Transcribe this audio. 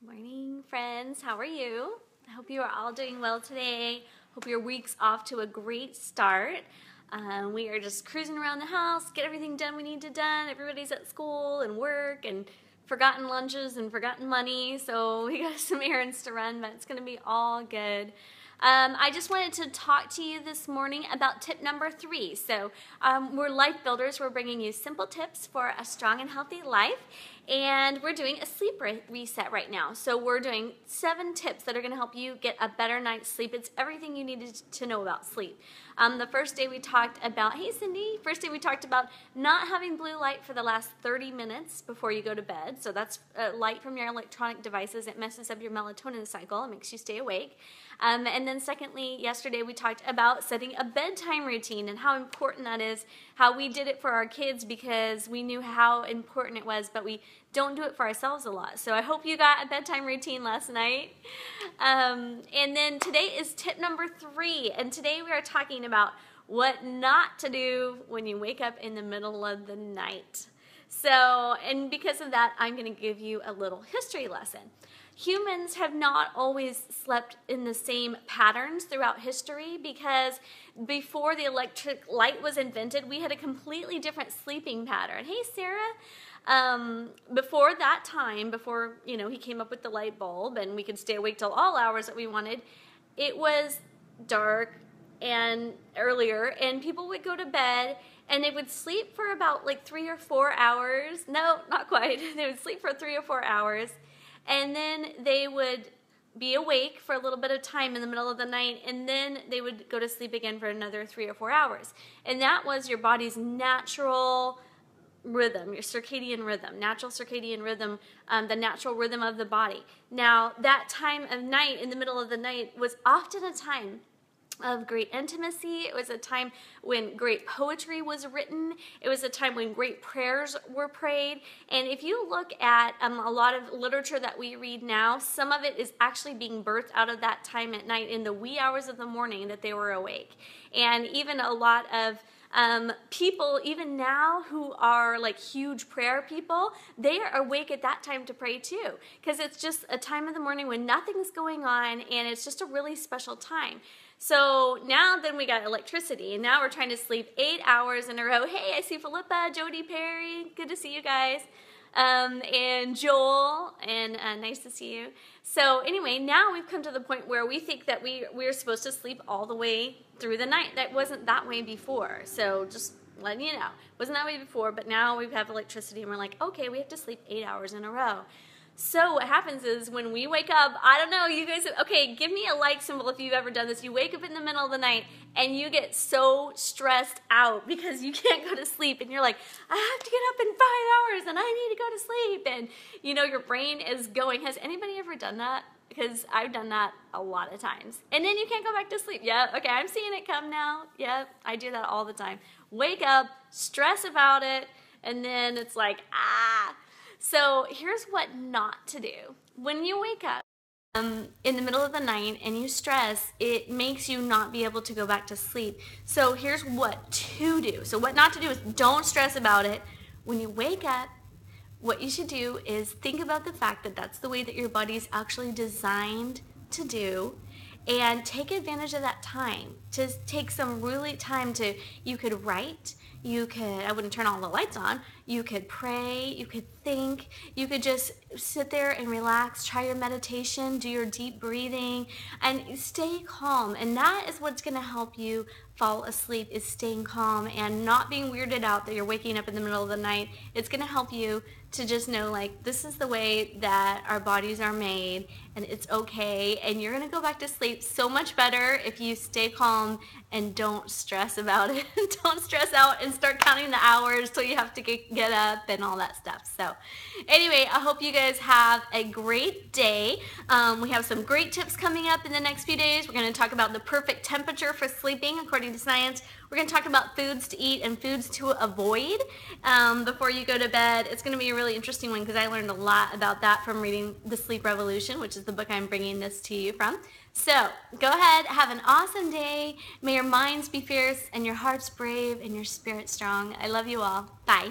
Morning, friends. How are you? I hope you are all doing well today. Hope your week's off to a great start. We are just cruising around the house, get everything done we need to done. Everybody's at school and work and forgotten lunches and forgotten money, so we got some errands to run, but it's going to be all good. I just wanted to talk to you this morning about tip number 3. So we're life builders. We're bringing you simple tips for a strong and healthy life, and we're doing a sleep reset right now. So we're doing 7 tips that are going to help you get a better night's sleep. It's everything you needed to know about sleep. The first day we talked about, hey Cindy, first day we talked about not having blue light for the last 30 minutes before you go to bed. So that's light from your electronic devices. It messes up your melatonin cycle. It makes you stay awake. And then secondly, yesterday we talked about setting a bedtime routine and how important that is, how we did it for our kids because we knew how important it was, but we don't do it for ourselves a lot. So I hope you got a bedtime routine last night. And then today is tip number 3, and today we are talking about what not to do when you wake up in the middle of the night. So, and because of that, I'm going to give you a little history lesson. Humans have not always slept in the same patterns throughout history because before the electric light was invented, we had a completely different sleeping pattern. Hey, Sarah. Before that time, before, he came up with the light bulb and we could stay awake till all hours that we wanted, it was dark and earlier, and people would go to bed and they would sleep for about like 3 or 4 hours. No, not quite. They would sleep for 3 or 4 hours. And then they would be awake for a little bit of time in the middle of the night, and then they would go to sleep again for another 3 or 4 hours. And that was your body's natural rhythm, your circadian rhythm, natural circadian rhythm, the natural rhythm of the body. Now, that time of night, in the middle of the night, was often a time of great intimacy. It was a time when great poetry was written. It was a time when great prayers were prayed. And if you look at a lot of literature that we read now, some of it is actually being birthed out of that time at night in the wee hours of the morning that they were awake. And even a lot of people, even now, who are like huge prayer people, they are awake at that time to pray too, because it's just a time of the morning when nothing's going on, and it's just a really special time. So now then we got electricity, and now we're trying to sleep 8 hours in a row. Hey, I see Philippa, Jody, Perry, good to see you guys, and Joel, and nice to see you. So anyway, now we've come to the point where we think that we're supposed to sleep all the way through the night. That wasn't that way before, so just letting you know. It wasn't that way before, but now we have electricity, and we're like, okay, we have to sleep 8 hours in a row. So what happens is when we wake up, I don't know, you guys, okay, give me a like symbol if you've ever done this. You wake up in the middle of the night and you get so stressed out because you can't go to sleep, and you're like, I have to get up in 5 hours and I need to go to sleep, and your brain is going. Has anybody ever done that? Because I've done that a lot of times. And then you can't go back to sleep. Yep, okay, I'm seeing it come now. Yep, I do that all the time. Wake up, stress about it, and then it's like, So here's what not to do. When you wake up in the middle of the night and you stress, it makes you not be able to go back to sleep. So here's what to do. So what not to do is don't stress about it. When you wake up, what you should do is think about the fact that that's the way that your body's actually designed to do, and take advantage of that time. Just take some really time to, you could write, I wouldn't turn all the lights on, you could pray, you could think, you could just sit there and relax, try your meditation, do your deep breathing, and stay calm. And that is what's going to help you fall asleep, is staying calm and not being weirded out that you're waking up in the middle of the night. It's going to help you to just know, like, this is the way that our bodies are made, and it's okay, and you're going to go back to sleep so much better if you stay calm and don't stress about it. Don't stress out and start counting the hours till you have to get up and all that stuff. So anyway, I hope you guys have a great day. We have some great tips coming up in the next few days. We're going to talk about the perfect temperature for sleeping according to science. We're going to talk about foods to eat and foods to avoid before you go to bed. It's going to be a really interesting one because I learned a lot about that from reading The Sleep Revolution, which is the book I'm bringing this to you from. So go ahead, have an awesome day. May your minds be fierce and your hearts brave and your spirit strong. I love you all. Bye.